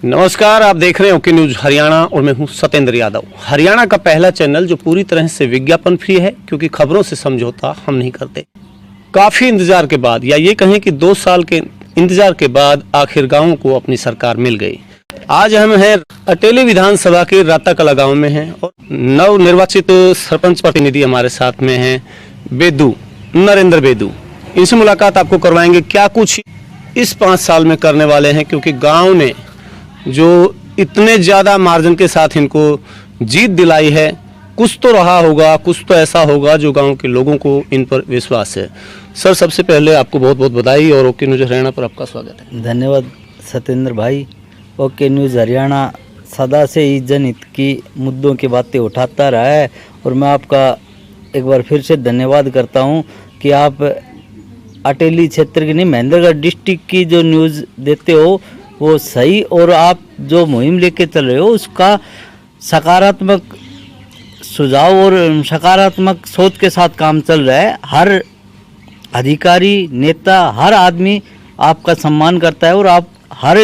नमस्कार, आप देख रहे हैं ओके न्यूज हरियाणा और मैं हूं सत्येंद्र यादव। हरियाणा का पहला चैनल जो पूरी तरह से विज्ञापन फ्री है, क्योंकि खबरों से समझौता हम नहीं करते। काफी इंतजार के बाद, या ये कहें कि 2 साल के इंतजार के बाद आखिर गाँव को अपनी सरकार मिल गई। आज हम हैं अटेली विधानसभा के राताकला गाँव में हैं और नव निर्वाचित सरपंच प्रतिनिधि हमारे साथ में हैं बेदू, नरेंद्र बेदू। इनसे मुलाकात आपको करवाएंगे, क्या कुछ इस 5 साल में करने वाले हैं, क्योंकि गाँव ने जो इतने ज़्यादा मार्जिन के साथ इनको जीत दिलाई है, कुछ तो रहा होगा, कुछ तो ऐसा होगा जो गांव के लोगों को इन पर विश्वास है। सर, सबसे पहले आपको बहुत बहुत बधाई और ओके न्यूज़ हरियाणा पर आपका स्वागत है। धन्यवाद सत्येंद्र भाई। ओके न्यूज़ हरियाणा सदा से ही जनहित की मुद्दों की बातें उठाता रहा है और मैं आपका एक बार फिर से धन्यवाद करता हूं कि आप अटेली क्षेत्र की नहीं, महेंद्रगढ़ डिस्ट्रिक्ट की जो न्यूज़ देते हो वो सही, और आप जो मुहिम लेके चल रहे हो उसका सकारात्मक सुझाव और सकारात्मक सोच के साथ काम चल रहा है। हर अधिकारी, नेता, हर आदमी आपका सम्मान करता है और आप हर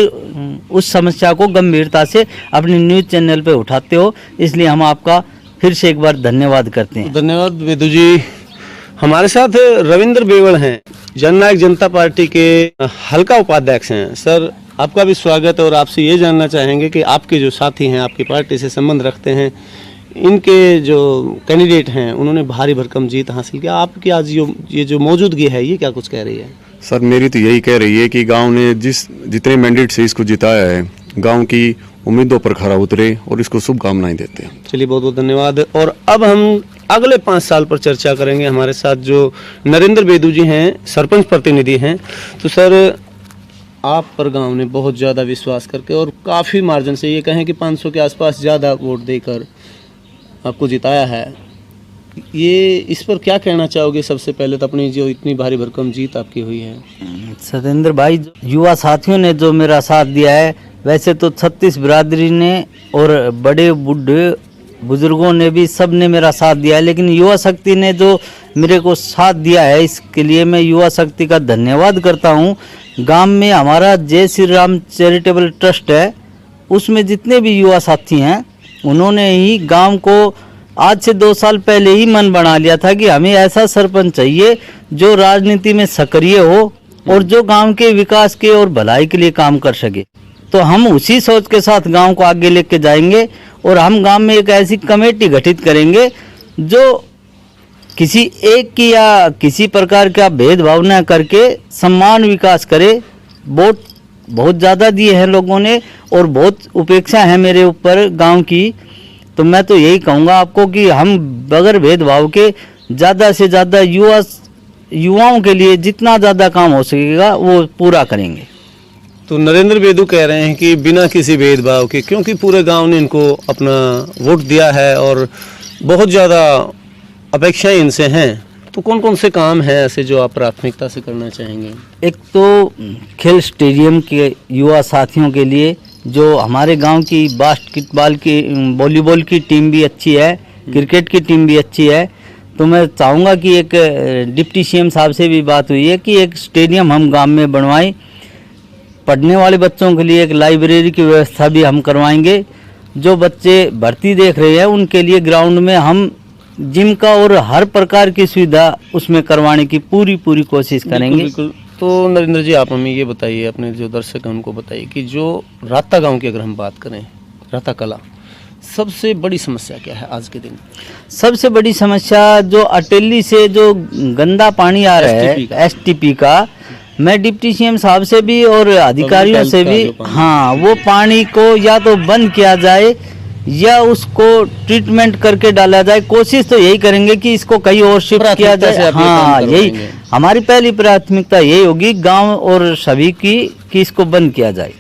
उस समस्या को गंभीरता से अपने न्यूज़ चैनल पे उठाते हो, इसलिए हम आपका फिर से एक बार धन्यवाद करते हैं। धन्यवाद बेदू जी। हमारे साथ रविंद्र बेवड़ हैं, जननायक जनता पार्टी के हल्का उपाध्यक्ष हैं। सर, आपका भी स्वागत है और आपसे ये जानना चाहेंगे कि आपके जो साथी हैं, आपकी पार्टी से संबंध रखते हैं, इनके जो कैंडिडेट हैं उन्होंने भारी भरकम जीत हासिल किया। आपकी आज ये जो मौजूदगी है, ये क्या कुछ कह रही है? सर, मेरी तो यही कह रही है कि गांव ने जितने मैंडेट से इसको जिताया है, गांव की उम्मीदों पर खरा उतरे और इसको शुभकामनाएं देते हैं। चलिए, बहुत बहुत धन्यवाद। और अब हम अगले 5 साल पर चर्चा करेंगे। हमारे साथ जो नरेंद्र बेदू जी हैं, सरपंच प्रतिनिधि हैं। तो सर, आप पर गांव ने बहुत ज़्यादा विश्वास करके और काफ़ी मार्जिन से, ये कहें कि 500 के आसपास ज़्यादा वोट देकर आपको जिताया है। ये इस पर क्या कहना चाहोगे? सबसे पहले तो अपनी जो इतनी भारी भरकम जीत आपकी हुई है। सत्येंद्र भाई, युवा साथियों ने जो मेरा साथ दिया है, वैसे तो 36 बिरादरी ने और बड़े बूढ़े बुजुर्गों ने भी, सब ने मेरा साथ दिया है, लेकिन युवा शक्ति ने जो मेरे को साथ दिया है, इसके लिए मैं युवा शक्ति का धन्यवाद करता हूँ। गांव में हमारा जय श्री राम चैरिटेबल ट्रस्ट है, उसमें जितने भी युवा साथी हैं उन्होंने ही गांव को आज से 2 साल पहले ही मन बना लिया था कि हमें ऐसा सरपंच चाहिए जो राजनीति में सक्रिय हो और जो गांव के विकास के और भलाई के लिए काम कर सके। तो हम उसी सोच के साथ गांव को आगे लेके जाएंगे और हम गांव में एक ऐसी कमेटी गठित करेंगे जो किसी एक की या किसी प्रकार का भेदभाव न करके सम्मान विकास करे। वोट बहुत ज़्यादा दिए हैं लोगों ने और बहुत उपेक्षा है मेरे ऊपर गांव की, तो मैं तो यही कहूँगा आपको कि हम बगैर भेदभाव के ज़्यादा से ज़्यादा युवाओं के लिए जितना ज़्यादा काम हो सकेगा वो पूरा करेंगे। तो नरेंद्र बेदू कह रहे हैं कि बिना किसी भेदभाव के, क्योंकि पूरे गांव ने इनको अपना वोट दिया है और बहुत ज़्यादा अपेक्षाएं इनसे हैं, तो कौन कौन से काम हैं ऐसे जो आप प्राथमिकता से करना चाहेंगे? एक तो खेल स्टेडियम के युवा साथियों के लिए, जो हमारे गांव की बास्केटबॉल की, वॉलीबॉल की टीम भी अच्छी है, क्रिकेट की टीम भी अच्छी है, तो मैं चाहूँगा कि एक डिप्टी सीएम साहब से भी बात हुई है कि एक स्टेडियम हम गांव में बनवाएं। पढ़ने वाले बच्चों के लिए एक लाइब्रेरी की व्यवस्था भी हम करवाएंगे। जो बच्चे भर्ती देख रहे हैं उनके लिए ग्राउंड में हम जिम का और हर प्रकार की सुविधा उसमें करवाने की पूरी कोशिश करेंगे। बिल्कुल। तो नरेंद्र जी, आप हमें ये बताइए, अपने जो दर्शक हैं उनको बताइए कि जो राता गांव की अगर हम बात करें, राताकला, सबसे बड़ी समस्या क्या है आज के दिन? सबसे बड़ी समस्या जो अटेली से जो गंदा पानी आ रहा है, एसटीपी का, मैं डिप्टी सीएम साहब से भी और अधिकारियों से भी, हाँ, वो पानी को या तो बंद किया जाए या उसको ट्रीटमेंट करके डाला जाए। कोशिश तो यही करेंगे कि इसको कहीं और शिफ्ट किया जाए। हाँ, यही हमारी पहली प्राथमिकता यही होगी गांव और सभी की, कि इसको बंद किया जाए।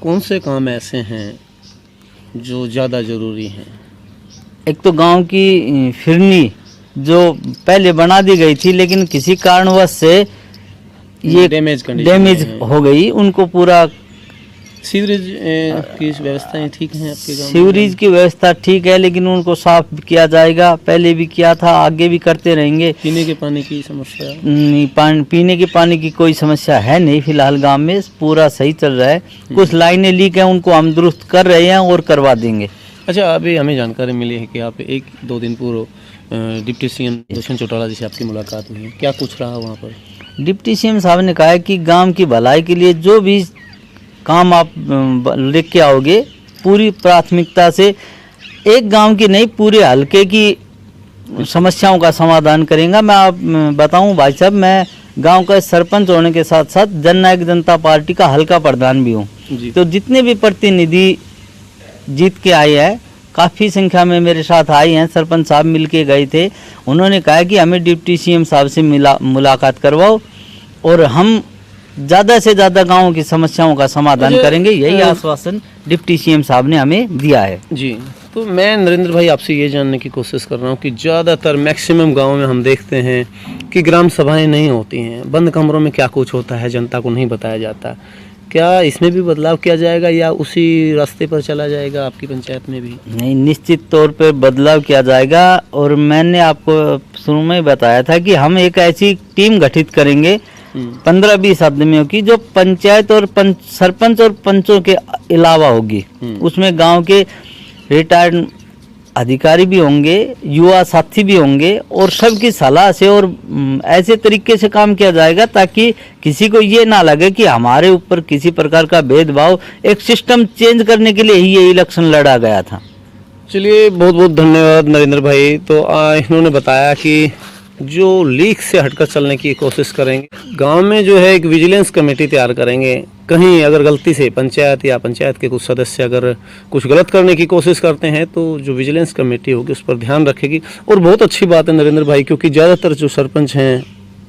कौन से काम ऐसे हैं जो ज़्यादा ज़रूरी हैं? एक तो गांव की फिरनी जो पहले बना दी गई थी, लेकिन किसी कारणवश से ये डैमेज हो गई, उनको पूरा सीवरेज की व्यवस्थाएं ठीक हैं आपके गांव में? सीवरेज की व्यवस्था ठीक है, लेकिन उनको साफ किया जाएगा, पहले भी किया था, आगे भी करते रहेंगे। पीने के पानी की समस्या? नहीं, पीने के पानी की कोई समस्या है नहीं, फिलहाल गांव में पूरा सही चल रहा है। कुछ लाइनें लीक हैं, उनको हम दुरुस्त कर रहे हैं और करवा देंगे। अच्छा, अभी हमें जानकारी मिली है कि आप 1-2 दिन पूर्व डिप्टी सीएम दुष्यंत चौटाला जी से आपकी मुलाकात हुई है, क्या कुछ रहा वहाँ पर? डिप्टी सीएम साहब ने कहा है कि गांव की भलाई के लिए जो भी काम आप लेके आओगे, पूरी प्राथमिकता से एक गांव की नहीं, पूरे हलके की समस्याओं का समाधान करेंगे। मैं आप बताऊं भाई साहब, मैं गांव का सरपंच होने के साथ साथ जननायक जनता पार्टी का हलका प्रधान भी हूं। तो जितने भी प्रतिनिधि जीत के आए हैं, काफ़ी संख्या में मेरे साथ आए हैं, सरपंच साहब मिल के गए थे। उन्होंने कहा कि हमें डिप्टी सीएम साहब से मुलाकात करवाओ और हम ज़्यादा से ज़्यादा गाँव की समस्याओं का समाधान करेंगे। यही आश्वासन डिप्टी सीएम साहब ने हमें दिया है। जी, तो मैं नरेंद्र भाई आपसे ये जानने की कोशिश कर रहा हूँ कि ज़्यादातर मैक्सिमम गाँव में हम देखते हैं कि ग्राम सभाएं नहीं होती हैं, बंद कमरों में क्या कुछ होता है जनता को नहीं बताया जाता। क्या इसमें भी बदलाव किया जाएगा या उसी रास्ते पर चला जाएगा आपकी पंचायत में भी? नहीं, निश्चित तौर पर बदलाव किया जाएगा। और मैंने आपको शुरू में बताया था कि हम एक ऐसी टीम गठित करेंगे 15-20 आदमियों की, जो पंचायत और सरपंच और पंचों के अलावा होगी। उसमें गांव के रिटायर्ड अधिकारी भी होंगे, युवा साथी भी होंगे, और सबकी सलाह से और ऐसे तरीके से काम किया जाएगा ताकि किसी को ये ना लगे कि हमारे ऊपर किसी प्रकार का भेदभाव। एक सिस्टम चेंज करने के लिए ही ये इलेक्शन लड़ा गया था। चलिए, बहुत बहुत धन्यवाद नरेंद्र भाई। तो इन्होंने बताया कि जो लीक से हटकर चलने की कोशिश करेंगे, गांव में जो है एक विजिलेंस कमेटी तैयार करेंगे। कहीं अगर गलती से पंचायत या पंचायत के कुछ सदस्य अगर कुछ गलत करने की कोशिश करते हैं तो जो विजिलेंस कमेटी होगी उस पर ध्यान रखेगी। और बहुत अच्छी बात है नरेंद्र भाई, क्योंकि ज़्यादातर जो सरपंच हैं,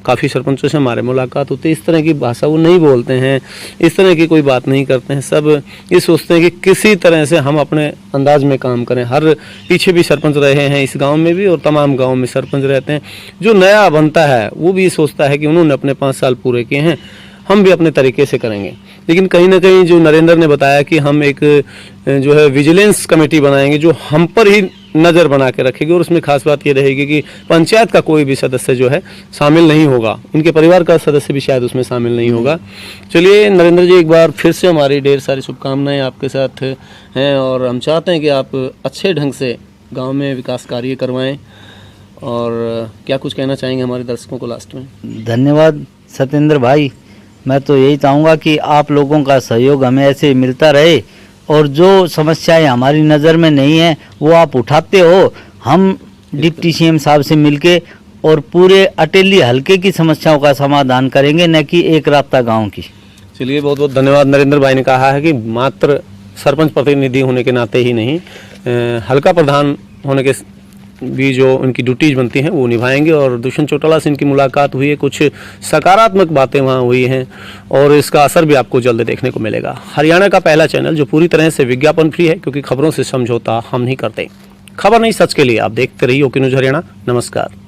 काफ़ी सरपंचों से हमारे मुलाकात होती है, इस तरह की भाषा वो नहीं बोलते हैं, इस तरह की कोई बात नहीं करते हैं। सब ये सोचते हैं कि किसी तरह से हम अपने अंदाज में काम करें। हर पीछे भी सरपंच रहे हैं इस गांव में भी, और तमाम गांव में सरपंच रहते हैं। जो नया बनता है वो भी सोचता है कि उन्होंने अपने 5 साल पूरे किए हैं, हम भी अपने तरीके से करेंगे। लेकिन कहीं ना कहीं जो नरेंद्र ने बताया कि हम एक जो है विजिलेंस कमेटी बनाएंगे जो हम पर ही नज़र बना के रखेगी, और उसमें खास बात ये रहेगी कि पंचायत का कोई भी सदस्य जो है शामिल नहीं होगा, इनके परिवार का सदस्य भी शायद उसमें शामिल नहीं होगा। चलिए नरेंद्र जी, एक बार फिर से हमारी ढेर सारी शुभकामनाएं आपके साथ हैं, और हम चाहते हैं कि आप अच्छे ढंग से गाँव में विकास कार्य करवाएँ। और क्या कुछ कहना चाहेंगे हमारे दर्शकों को लास्ट में? धन्यवाद सत्येंद्र भाई। मैं तो यही चाहूँगा कि आप लोगों का सहयोग हमें ऐसे मिलता रहे, और जो समस्याएं हमारी नज़र में नहीं है वो आप उठाते हो। हम डिप्टी सीएम साहब से मिलके और पूरे अटेली हलके की समस्याओं का समाधान करेंगे, न कि एक रास्ता गांव की। चलिए, बहुत बहुत धन्यवाद। नरेंद्र भाई ने कहा है कि मात्र सरपंच प्रतिनिधि होने के नाते ही नहीं, हलका प्रधान होने के भी जो उनकी ड्यूटीज बनती हैं वो निभाएंगे। और दुष्यंत चौटाला से इनकी मुलाकात हुई है, कुछ सकारात्मक बातें वहाँ हुई हैं, और इसका असर भी आपको जल्द देखने को मिलेगा। हरियाणा का पहला चैनल जो पूरी तरह से विज्ञापन फ्री है, क्योंकि खबरों से समझौता हम नहीं करते। खबर नहीं, सच के लिए आप देखते रहिए ओके न्यूज़ हरियाणा। नमस्कार।